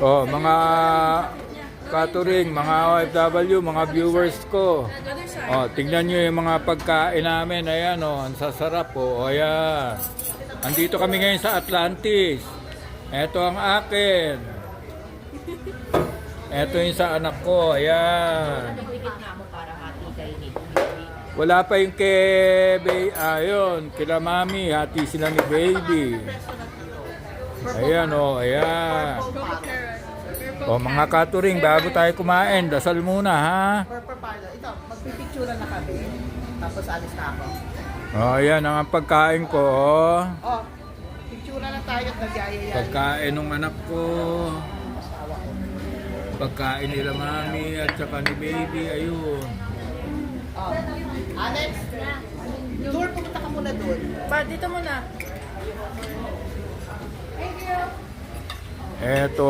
Oh, mga katuring, mga OFW, mga viewers ko. Oh, tingnan nyo yung mga pagkain namin. Ayan, oh, ang sasarap, oh. Ayan. Andito kami ngayon sa Atlantis. Ito ang akin. Ito yung sa anak ko. Ayan. Wala pa yung kay ayun, kila mami, hati sila ni baby. Ayan, oh, ayan. O mga katuring, bago tayo kumain, dasal muna, ha? Ito, magpipictura na kami. Tapos alis na ako. O, ayan ang pagkain ko, oh. Oh, pictura na tayo at nagyayayay. Pagkain ng anak ko. Pagkain nila mami at saka ni baby, ayun. Oh. Alex, tour, pumunta ka muna doon. Dito muna. Eto.